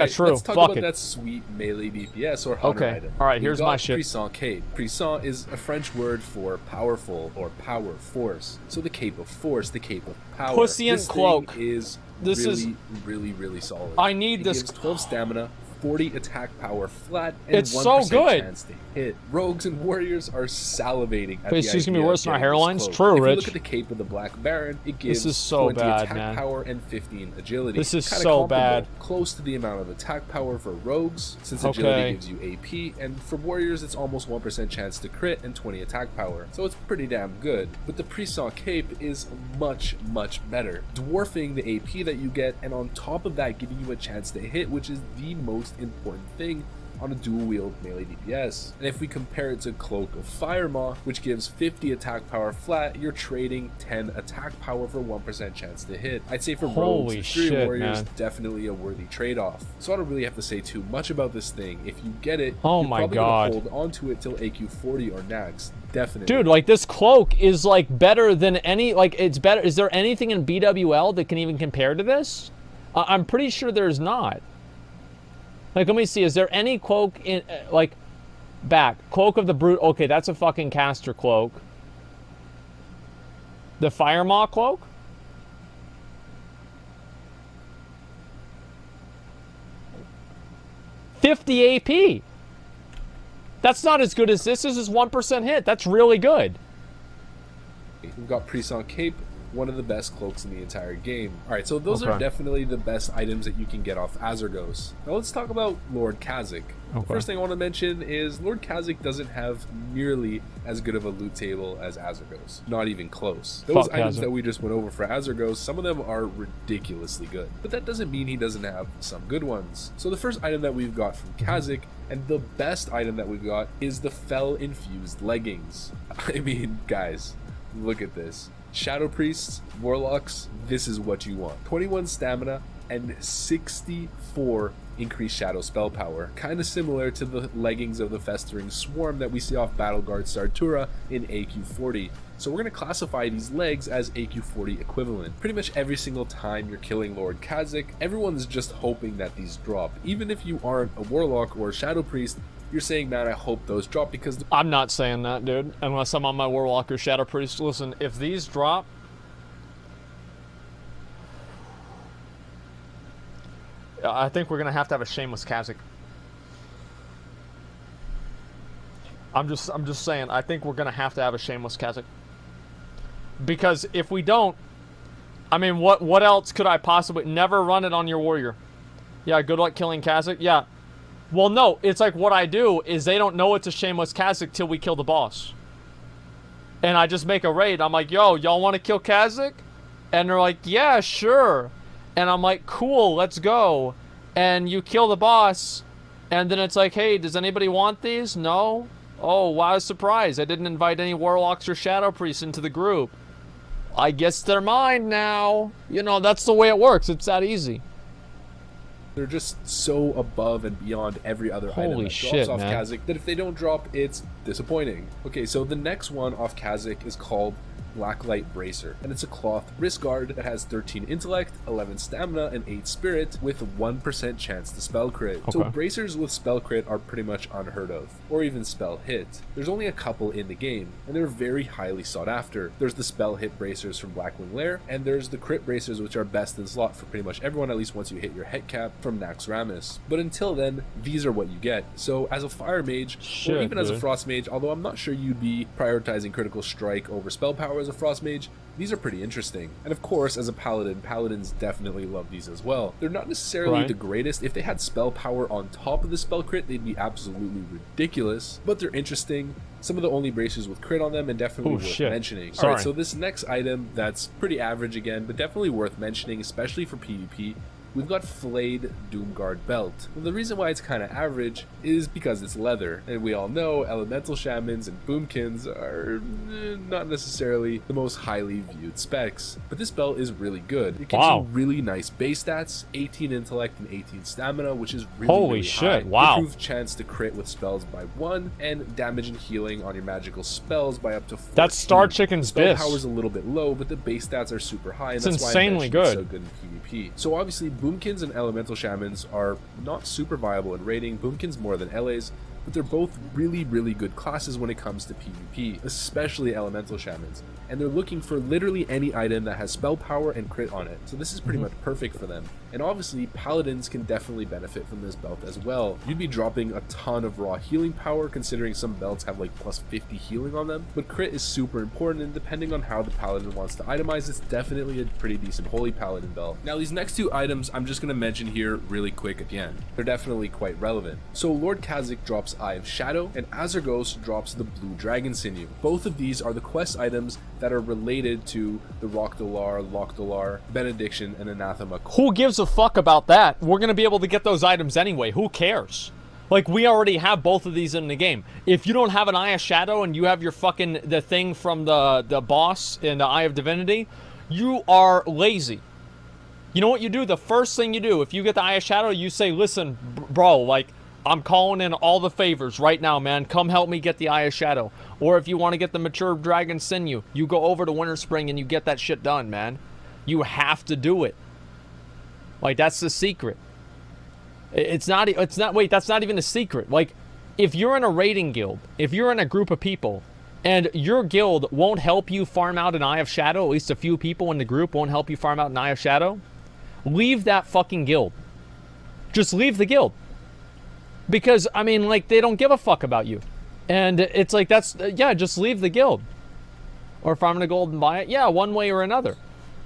That's true. Let's talk Fuck about it. that sweet melee DPS or hunter Okay. item. All right, We've here's got my shit. Puissant Cape. Puissant is a French word for powerful or power force. So the Cape of Force, the Cape of Power. Puissant this Cloak. thing is This really, is- really solid. I need it this- gives 12 stamina, 40 attack power flat, and It's 1% so good. chance to hit. Rogues and warriors are salivating at Wait, the she's gonna idea be of worse than our getting this hairlines? cloak. True, If you Rich. look at the Cape of the Black Baron, it gives is so 20 bad, attack man. power and 15 agility. This is Kinda so comparable, bad. Close to the amount of attack power for rogues, since Okay. agility gives you AP, and for warriors it's almost 1% chance to crit and 20 attack power. So it's pretty damn good. But the Puissant Cape is much better, dwarfing the AP that you get, and on top of that giving you a chance to hit, which is the most important thing on a dual wield melee DPS. And if we compare it to Cloak of Firemaw, which gives 50 attack power flat, you're trading 10 attack power for 1% chance to hit. I'd say for rogues Holy and Fury shit, warriors, man. definitely a worthy trade-off. So I don't really have to say too much about this thing. If you get it, Oh you're my probably God. gonna hold onto it till AQ 40 or Nax. Definitely. Dude, like this cloak is like better than any, like it's better. Is there anything in BWL that can even compare to this? I'm pretty sure there's not. Like, let me see. Is there any cloak in, like, back? Cloak of the Brute. Okay, that's a fucking caster cloak. The Firemaw cloak? $50 AP. That's not as good as this. This is 1% hit. That's really good. We've got Puissant Cape, one of the best cloaks in the entire game. Alright, so those Okay. are definitely the best items that you can get off Azergos. Now let's talk about Lord Kha'Zix. The Okay. first thing I want to mention is Lord Kha'Zix doesn't have nearly as good of a loot table as Azergos. Not even close. Those Fuck items Kha'Zix. that we just went over for Azergos, some of them are ridiculously good. But that doesn't mean he doesn't have some good ones. So the first item that we've got from Kha'Zix, and the best item that we've got, is the Fel Infused Leggings. I mean, guys, look at this. Shadow Priests, Warlocks, this is what you want. 21 stamina and 64 increased shadow spell power. Kind of similar to the leggings of the Festering Swarm that we see off Battleguard Sartura in AQ 40. So we're going to classify these legs as AQ 40 equivalent. Pretty much every single time you're killing Lord Kha'Zix, everyone's just hoping that these drop. Even if you aren't a Warlock or a Shadow Priest, you're saying, man, I hope those drop because I'm not saying that, dude. Unless I'm on my Warlock or Shadow Priest. Listen, if these drop... I think we're going to have a Shameless Kha'Zix. I'm just saying, I think we're going to have a Shameless Kha'Zix. Because if we don't... I mean, what else could I possibly... Never run it on your warrior. Yeah, good luck killing Kha'Zix. Yeah. Well, no, it's like what I do is they don't know it's a Shameless Kha'Zix till we kill the boss. And I just make a raid. I'm like, yo, y'all want to kill Kha'Zix? And they're like, yeah, sure. And I'm like, cool, let's go. And you kill the boss. And then it's like, hey, does anybody want these? No? Oh, wow, surprise. I didn't invite any Warlocks or Shadow Priests into the group. I guess they're mine now. You know, that's the way it works. It's that easy. they're just so above and beyond every other item Holy that shit, drops off man. Kha'Zix that if they don't drop, it's disappointing. Okay, so the next one off Kha'Zix is called Blacklight Bracer, and it's a cloth wrist guard that has 13 intellect, 11 stamina, and 8 spirit with 1% chance to spell crit. So Okay. bracers with spell crit are pretty much unheard of, or even spell hit. There's only a couple in the game, and they're very highly sought after. There's the spell hit bracers from Blackwing Lair, and there's the crit bracers, which are best in slot for pretty much everyone, at least once you hit your hit cap, from Naxxramas. But until then, these are what you get. So as a fire mage, or Shit, even as a dude. frost mage, although I'm not sure you'd be prioritizing critical strike over spell power as a frost mage, these are pretty interesting. And of course, as a paladin, paladins definitely love these as well. They're not necessarily Right. the greatest. If they had spell power on top of the spell crit, they'd be absolutely ridiculous, but they're interesting. Some of the only bracers with crit on them, and definitely Oh, worth shit. mentioning. Sorry. Alright, so this next item that's pretty average again, but definitely worth mentioning, especially for PvP. We've got Flayed Doomguard Belt. Well, the reason why it's kind of average is because it's leather, and we all know elemental shamans and boomkins are not necessarily the most highly viewed specs. But this belt is really good. It gives Wow. you really nice base stats, 18 intellect and 18 stamina, which is really, Holy really shit, high. wow. Improved chance to crit with spells by 1, and damage and healing on your magical spells by up to 4. That's Star Chicken's Spell bis. power's a little bit low, but the base stats are super high, and It's that's why I insanely mentioned it's good. so good in PvP. So obviously Boomkins and Elemental Shamans are not super viable in raiding, Boomkins more than LAs, but they're both really, really good classes when it comes to PvP, especially Elemental Shamans. And they're looking for literally any item that has spell power and crit on it, so this is pretty much perfect for them. And obviously, Paladins can definitely benefit from this belt as well. You'd be dropping a ton of raw healing power, considering some belts have like plus 50 healing on them, but crit is super important, and depending on how the Paladin wants to itemize, it's definitely a pretty decent Holy Paladin belt. Now, these next two items I'm just going to mention here really quick at the end. They're definitely quite relevant. So Lord Kha'Zix drops Eye of Shadow, and Azargos drops the Blue Dragon Sinew. Both of these are the quest items that are related to the Rockdalar, Lockdalar, Benediction, and Anathema. Who gives a fuck about that? We're gonna be able to get those items anyway. Who cares? Like, we already have both of these in the game. If you don't have an Eye of Shadow and you have your fucking, the thing from the boss in the Eye of Divinity, you are lazy. You know what you do? The first thing you do, if you get the Eye of Shadow, you say, listen, bro, like, I'm calling in all the favors right now, man. Come help me get the Eye of Shadow. Or if you want to get the Mature Dragon Sinew, you go over to Winter Spring and you get that shit done, man. You have to do it. Like, that's the secret. Wait, that's not even a secret. Like, if you're in a raiding guild, if you're in a group of people, and your guild won't help you farm out an Eye of Shadow, at least a few people in the group won't help you farm out an Eye of Shadow, leave that fucking guild. Just leave the guild. Because, I mean, like, they don't give a fuck about you. And it's like, yeah, just leave the guild. Or farm the gold and buy it. Yeah, one way or another.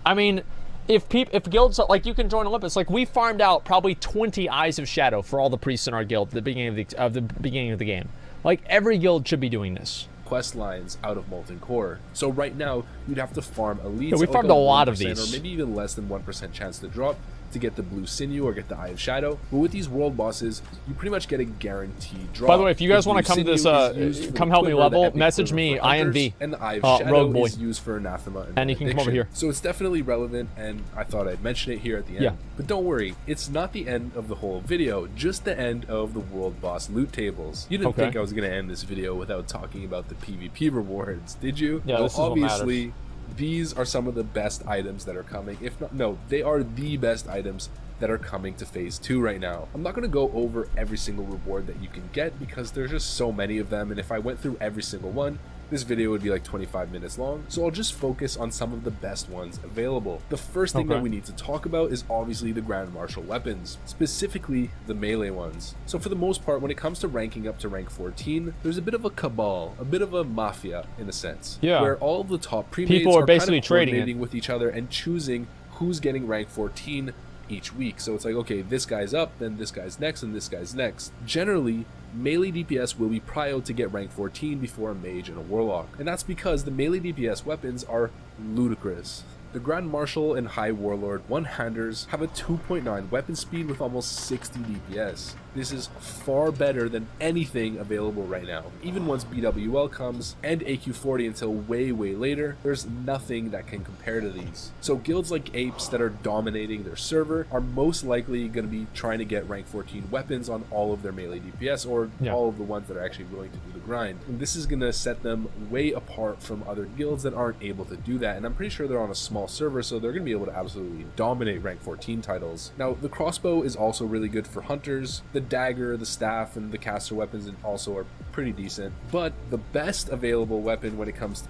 I mean, if guilds, like, you can join Olympus. Like, we farmed out probably 20 Eyes of Shadow for all the priests in our guild at the beginning of the game. Like, every guild should be doing this. Quest lines out of Molten Core. So right now, you'd have to farm elites. Yeah, we farmed a lot of these. Or maybe even less than 1% chance to drop to get the Blue Sinew or get the Eye of Shadow. But with these world bosses, you pretty much get a guaranteed drop. By the way, if you guys want to come to this, come help me level, message me, INV. And the Eye of Shadow Rogue Boy. is used for Anathema and you can come over here. So it's definitely relevant, and I thought I'd mention it here at the end. Yeah. But don't worry, it's not the end of the whole video, just the end of the world boss loot tables. You didn't think I was going to end this video without talking about the PvP rewards, did you? Yeah, well, this is what matters. obviously, these are some of the best items that are coming. If not, no, they are the best items that are coming to phase 2 right now. I'm not going to go over every single reward that you can get because there's just so many of them, and if I went through every single one, this video would be like 25 minutes long, so I'll just focus on some of the best ones available. The first thing that we need to talk about is obviously the Grand Marshal weapons, specifically the melee ones. So for the most part, when it comes to ranking up to rank 14, there's a bit of a cabal, a bit of a mafia in a sense, where all of the top premates people are basically kind of trading coordinating with each other and choosing who's getting rank 14 each week. So it's like, okay, this guy's up, then this guy's next, and this guy's next. Generally, melee DPS will be prio to get rank 14 before a mage and a warlock, and that's because the melee DPS weapons are ludicrous. The Grand Marshal and High Warlord one-handers have a 2.9 weapon speed with almost 60 DPS. This is far better than anything available right now. Even once BWL comes and AQ40 until way later, there's nothing that can compare to these. So guilds like Apes that are dominating their server are most likely going to be trying to get rank 14 weapons on all of their melee DPS, or all of the ones that are actually willing to do the grind. And this is going to set them way apart from other guilds that aren't able to do that, and I'm pretty sure they're on a small server, so they're going to be able to absolutely dominate rank 14 titles. Now, the crossbow is also really good for hunters. The dagger, the staff, and the caster weapons also are pretty decent, but the best available weapon when it comes to...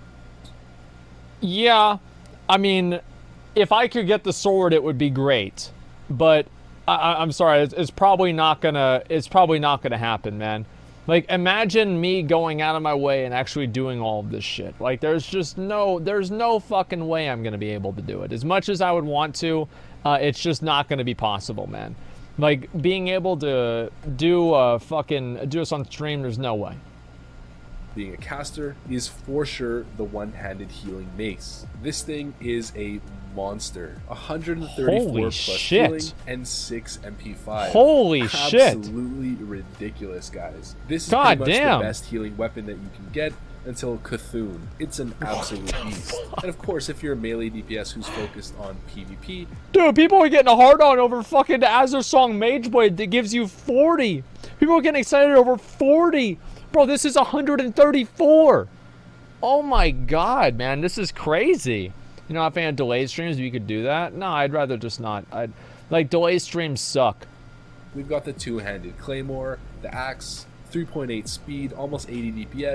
Yeah, I mean, if I could get the sword, it would be great, but I'm sorry, it's probably not gonna happen, man. Like, imagine me going out of my way and actually doing all of this shit. Like, there's no fucking way I'm gonna be able to do it. As much as I would want to, it's just not gonna be possible, man. Like, being able to do this on stream, there's no way. Being a caster is for sure the one-handed healing mace. This thing is a monster. 134 plus healing and 6 MP5. Holy shit. Absolutely ridiculous, guys. This is pretty much the best healing weapon that you can get until Cthulhu. It's an absolute beast. And of course, if you're a melee DPS who's focused on PvP... Dude, people are getting a hard-on over fucking the Azure Song Mageblade that gives you 40. People are getting excited over 40. Bro, this is 134. Oh my god, man. This is crazy. You know, if I had delayed streams, we could do that. No, I'd rather just not. Like, delay streams suck. We've got the two-handed claymore, the axe, 3.8 speed, almost 80 DPS.